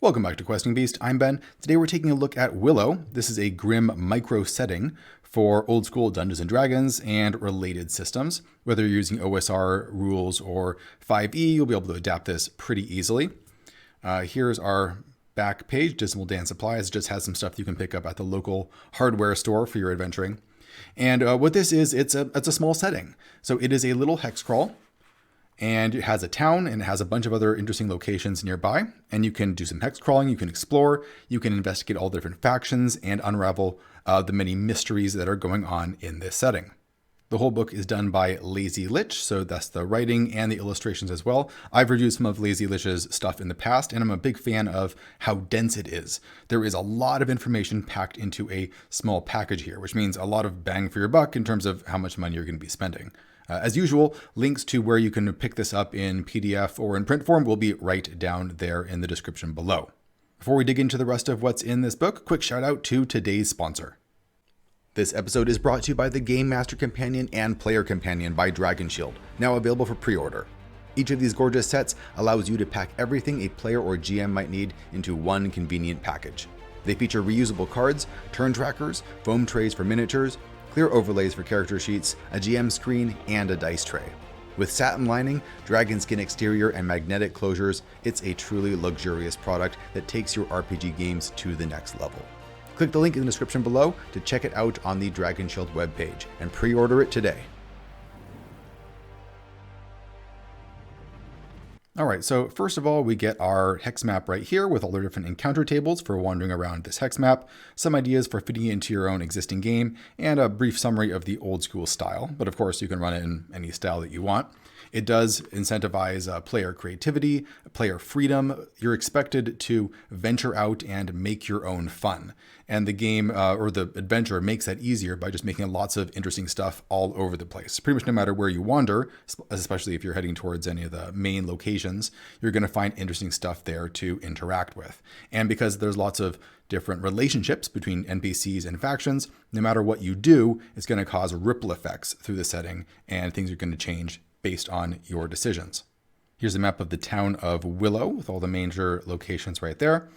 Welcome back to Questing Beast. I'm Ben. Today we're taking a look at Willow. This is a grim micro setting for old school Dungeons and Dragons and related systems. Whether you're using OSR rules or 5e, you'll be able to adapt this pretty easily. Here's our back page. Dismal Dan Supplies just has some stuff you can pick up at the local hardware store for your adventuring. And what this is, it's a small setting. So it is a little hexcrawl. And it has a town and it has a bunch of other interesting locations nearby. And you can do some hex crawling, you can explore, you can investigate all the different factions and unravel the many mysteries that are going on in this setting. The whole book is done by Lazy Lich, so that's the writing and the illustrations as well. I've reviewed some of Lazy Lich's stuff in the past, and I'm a big fan of how dense it is. There is a lot of information packed into a small package here, which means a lot of bang for your buck in terms of how much money you're going to be spending. As usual, links to where you can pick this up in PDF or in print form will be right down there in the description below. Before we dig into the rest of what's in this book, quick shout out to today's sponsor. This episode is brought to you by the Game Master Companion and Player Companion by Dragon Shield, now available for pre-order. Each of these gorgeous sets allows you to pack everything a player or GM might need into one convenient package. They feature reusable cards, turn trackers, foam trays for miniatures, clear overlays for character sheets, a GM screen, and a dice tray. With satin lining, dragon skin exterior, and magnetic closures, it's a truly luxurious product that takes your RPG games to the next level. Click the link in the description below to check it out on the Dragon Shield webpage and pre-order it today. All right, so first of all, we get our hex map right here with all the different encounter tables for wandering around this hex map, some ideas for fitting it into your own existing game, and a brief summary of the old school style. But of course, you can run it in any style that you want. It does incentivize player creativity, player freedom. You're expected to venture out and make your own fun. And the game or the adventure makes that easier by just making lots of interesting stuff all over the place. Pretty much no matter where you wander, especially if you're heading towards any of the main locations, you're going to find interesting stuff there to interact with. And because there's lots of different relationships between NPCs and factions, no matter what you do, it's going to cause ripple effects through the setting and things are going to change based on your decisions. Here's a map of the town of Willow with all the major locations right there.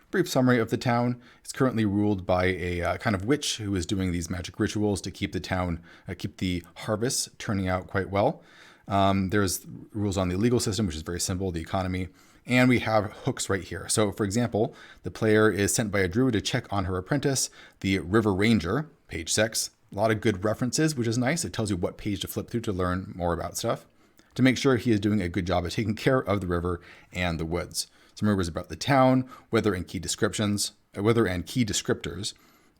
Brief summary of the town. It's currently ruled by a kind of witch who is doing these magic rituals to keep the town, keep the harvests turning out quite well. There's rules on the legal system, which is very simple, the economy, and we have hooks right here. So for example, the player is sent by a druid to check on her apprentice, the River Ranger, page 6. A lot of good references, which is nice. It tells you what page to flip through to learn more about stuff, to make sure he is doing a good job of taking care of the river and the woods. Some rumors about the town, weather and key descriptors.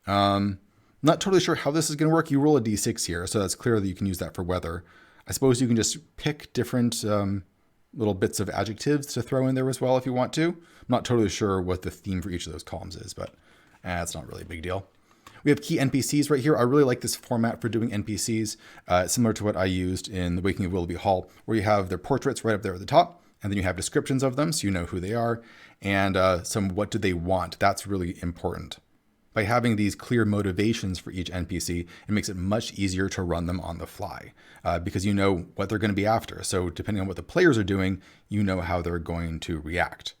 Not totally sure how this is going to work. You roll a d6 here, so that's clear that you can use that for weather. I suppose you can just pick different little bits of adjectives to throw in there as well if you want to. I'm not totally sure what the theme for each of those columns is, but it's not really a big deal. We have key NPCs right here. I really like this format for doing NPCs, similar to what I used in The Waking of Willoughby Hall, where you have their portraits right up there at the top, and then you have descriptions of them so you know who they are, and some what do they want. That's really important. By having these clear motivations for each NPC, it makes it much easier to run them on the fly because you know what they're going to be after. So depending on what the players are doing, you know how they're going to react.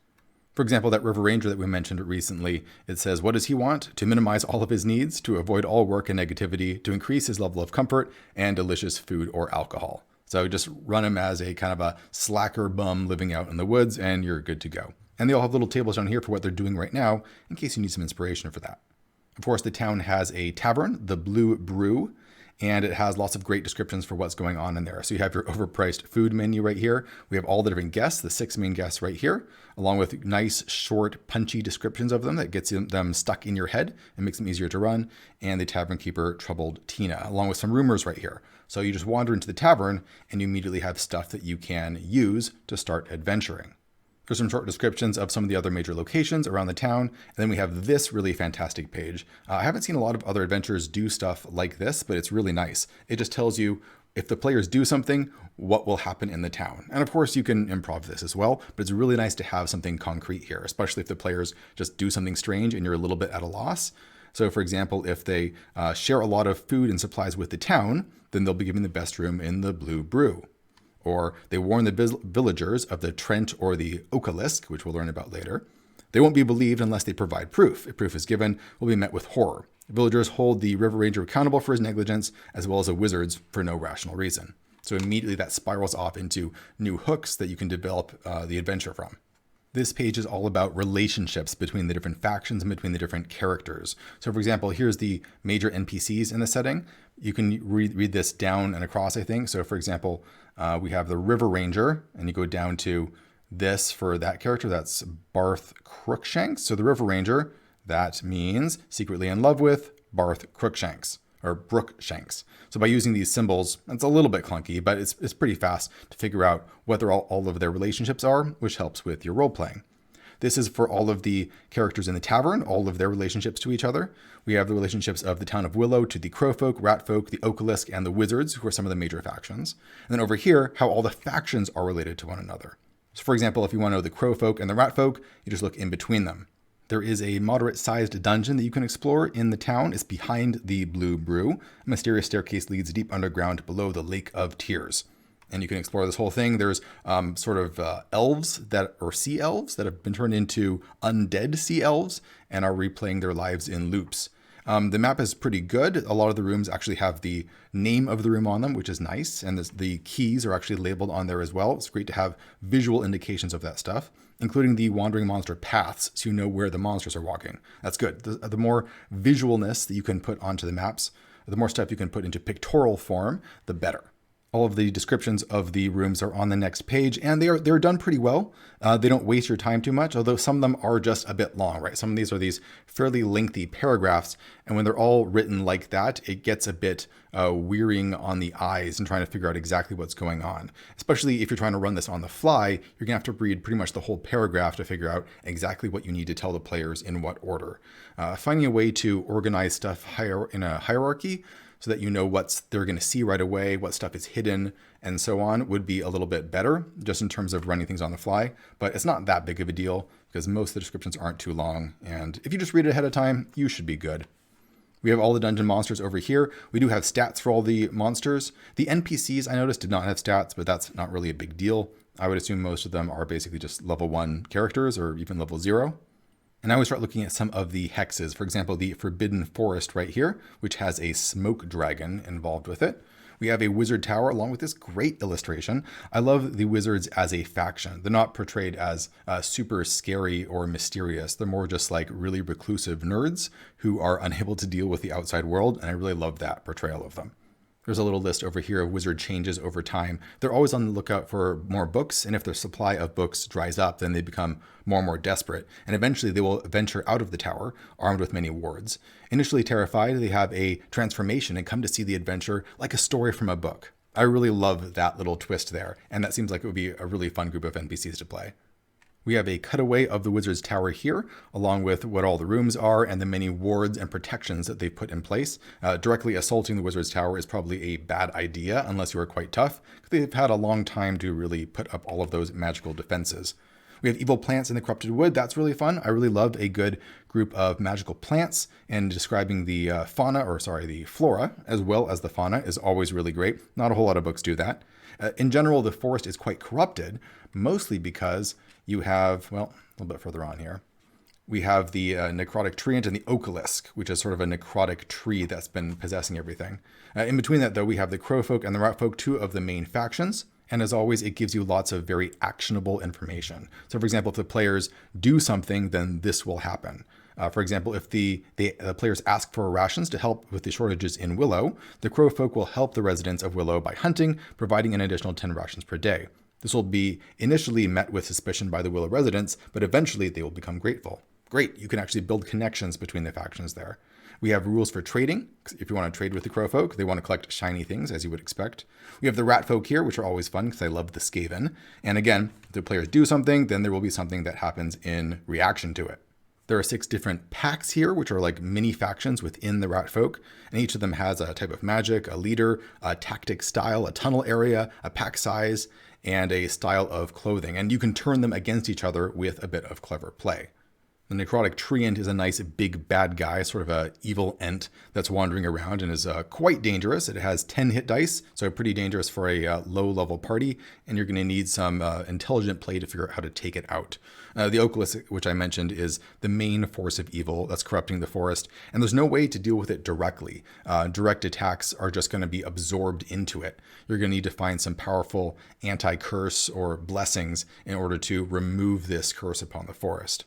For example, that River Ranger that we mentioned recently, it says, what does he want? To minimize all of his needs, to avoid all work and negativity, to increase his level of comfort, and delicious food or alcohol. So just run him as a kind of a slacker bum living out in the woods, and you're good to go. And they all have little tables down here for what they're doing right now, in case you need some inspiration for that. Of course, the town has a tavern, the Blue Brew, and it has lots of great descriptions for what's going on in there. So you have your overpriced food menu right here. We have all the different guests, the 6 main guests right here, along with nice, short, punchy descriptions of them that gets them stuck in your head and makes them easier to run. And the tavern keeper, Troubled Tina, along with some rumors right here. So you just wander into the tavern and you immediately have stuff that you can use to start adventuring. There's some short descriptions of some of the other major locations around the town. And then we have this really fantastic page. I haven't seen a lot of other adventurers do stuff like this, but it's really nice. It just tells you if the players do something, what will happen in the town. And of course you can improv this as well, but it's really nice to have something concrete here, especially if the players just do something strange and you're a little bit at a loss. So for example, if they share a lot of food and supplies with the town, then they'll be given the best room in the Blue Brew. Or they warn the villagers of the Trent or the Okalisk, which we'll learn about later. They won't be believed unless they provide proof. If proof is given, will be met with horror. Villagers hold the River Ranger accountable for his negligence, as well as the wizards for no rational reason. So immediately that spirals off into new hooks that you can develop the adventure from. This page is all about relationships between the different factions and between the different characters. So for example, here's the major NPCs in the setting. You can read this down and across, I think. So for example, we have the River Ranger, and you go down to this for that character. That's Barth Crookshanks. So the River Ranger, that means secretly in love with Barth Crookshanks, or Brookshanks. So by using these symbols, it's a little bit clunky, but it's pretty fast to figure out what all of their relationships are, which helps with your role playing. This is for all of the characters in the tavern, all of their relationships to each other. We have the relationships of the town of Willow to the Crowfolk, Ratfolk, the Okalisk, and the Wizards, who are some of the major factions. And then over here, how all the factions are related to one another. So for example, if you want to know the Crowfolk and the Ratfolk, you just look in between them. There is a moderate-sized dungeon that you can explore in the town. It's behind the Blue Brew. A mysterious staircase leads deep underground below the Lake of Tears. And you can explore this whole thing. There's elves or sea elves that have been turned into undead sea elves and are replaying their lives in loops. The map is pretty good. A lot of the rooms actually have the name of the room on them, which is nice. And the keys are actually labeled on there as well. It's great to have visual indications of that stuff, including the wandering monster paths, so you know where the monsters are walking. That's good. The more visualness that you can put onto the maps, the more stuff you can put into pictorial form, the better. All of the descriptions of the rooms are on the next page, and they're done pretty well. They don't waste your time too much, although some of them are just a bit long, right? Some of these are these fairly lengthy paragraphs, and when they're all written like that, it gets a bit wearying on the eyes and trying to figure out exactly what's going on. Especially if you're trying to run this on the fly, you're gonna have to read pretty much the whole paragraph to figure out exactly what you need to tell the players in what order. Finding a way to organize stuff in a hierarchy so that you know what they're going to see right away, what stuff is hidden, and so on, would be a little bit better, just in terms of running things on the fly. But it's not that big of a deal, because most of the descriptions aren't too long, and if you just read it ahead of time, you should be good. We have all the dungeon monsters over here. We do have stats for all the monsters. The NPCs, I noticed, did not have stats, but that's not really a big deal. I would assume most of them are basically just level 1 characters, or even level 0. And now we start looking at some of the hexes. For example, the Forbidden Forest right here, which has a smoke dragon involved with it. We have a wizard tower along with this great illustration. I love the wizards as a faction. They're not portrayed as super scary or mysterious. They're more just like really reclusive nerds who are unable to deal with the outside world. And I really love that portrayal of them. There's a little list over here of wizard changes over time. They're always on the lookout for more books, and if their supply of books dries up, then they become more and more desperate, and eventually they will venture out of the tower, armed with many wards. Initially terrified, they have a transformation and come to see the adventure like a story from a book. I really love that little twist there, and that seems like it would be a really fun group of NPCs to play. We have a cutaway of the Wizard's Tower here, along with what all the rooms are and the many wards and protections that they've put in place. Directly assaulting the Wizard's Tower is probably a bad idea unless you are quite tough, because they've had a long time to really put up all of those magical defenses. We have evil plants in the corrupted wood. That's really fun. I really love a good group of magical plants, and describing the the flora as well as the fauna is always really great. Not a whole lot of books do that. In general, the forest is quite corrupted, mostly because you have, well, a little bit further on here, we have the necrotic treant and the okalisk, which is sort of a necrotic tree that's been possessing everything. In between that, though, we have the crowfolk and the ratfolk, two of the main factions. And as always, it gives you lots of very actionable information. So for example, if the players do something, then this will happen. For example, if the players ask for rations to help with the shortages in Willow, the crowfolk will help the residents of Willow by hunting, providing an additional 10 rations per day. This will be initially met with suspicion by the Willow residents, but eventually they will become grateful. Great, you can actually build connections between the factions there. We have rules for trading. If you want to trade with the crowfolk, they want to collect shiny things, as you would expect. We have the ratfolk here, which are always fun because I love the Skaven. And again, if the players do something, then there will be something that happens in reaction to it. There are 6 different packs here, which are like mini factions within the ratfolk, and each of them has a type of magic, a leader, a tactic style, a tunnel area, a pack size, and a style of clothing. And you can turn them against each other with a bit of clever play. The necrotic treant is a nice big bad guy, sort of a evil ent that's wandering around and is quite dangerous. It has 10 hit dice, so pretty dangerous for a low-level party, and you're going to need some intelligent play to figure out how to take it out. The Oculus, which I mentioned, is the main force of evil that's corrupting the forest, and there's no way to deal with it directly. Direct attacks are just going to be absorbed into it. You're going to need to find some powerful anti-curse or blessings in order to remove this curse upon the forest.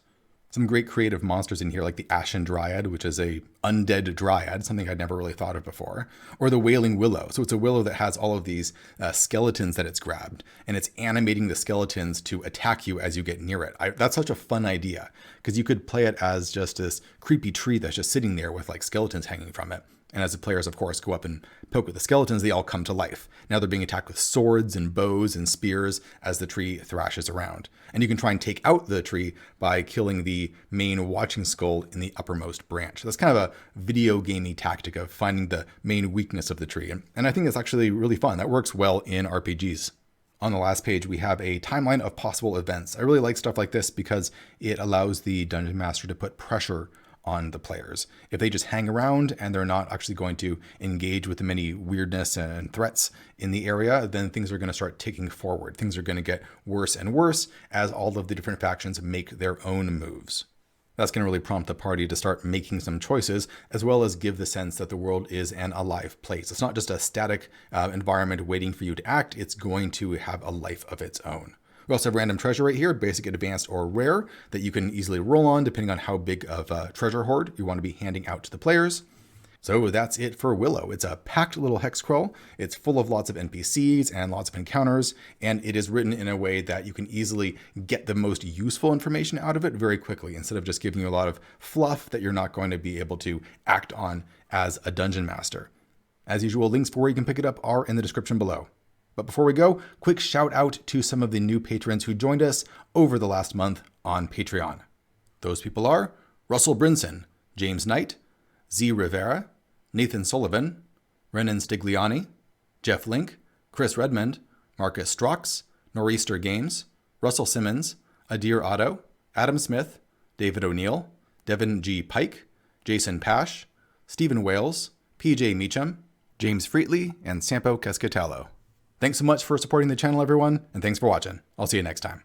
Some great creative monsters in here, like the Ashen Dryad, which is a undead dryad, something I'd never really thought of before, or the Wailing Willow. So it's a willow that has all of these skeletons that it's grabbed, and it's animating the skeletons to attack you as you get near it. That's such a fun idea, because you could play it as just this creepy tree that's just sitting there with like skeletons hanging from it. And as the players, of course, go up and poke with the skeletons, they all come to life. Now they're being attacked with swords and bows and spears as the tree thrashes around. And you can try and take out the tree by killing the main watching skull in the uppermost branch. That's kind of a video gamey tactic of finding the main weakness of the tree. And I think it's actually really fun. That works well in RPGs. On the last page, we have a timeline of possible events. I really like stuff like this because it allows the Dungeon Master to put pressure on the players. If they just hang around and they're not actually going to engage with the many weirdness and threats in the area, then things are going to start ticking forward. Things are going to get worse and worse as all of the different factions make their own moves. That's going to really prompt the party to start making some choices, as well as give the sense that the world is an alive place. It's not just a static environment waiting for you to act. It's going to have a life of its own. We also have random treasure right here, basic, advanced, or rare, that you can easily roll on depending on how big of a treasure hoard you want to be handing out to the players. So that's it for Willow. It's a packed little hexcrawl. It's full of lots of NPCs and lots of encounters, and it is written in a way that you can easily get the most useful information out of it very quickly, instead of just giving you a lot of fluff that you're not going to be able to act on as a dungeon master. As usual, links for where you can pick it up are in the description below. But before we go, quick shout out to some of the new patrons who joined us over the last month on Patreon. Those people are Russell Brinson, James Knight, Z Rivera, Nathan Sullivan, Renan Stigliani, Jeff Link, Kris Remond, Marcus Strox, Nor'easter Games, Russell Simmons, Adir Otto, Adam Smith, David O'Neill, Devin G. Pike, Jason Pash, Stephen Wales, PJ Meacham, James Freetley, and Sampo Cascatello. Thanks so much for supporting the channel, everyone, and thanks for watching. I'll see you next time.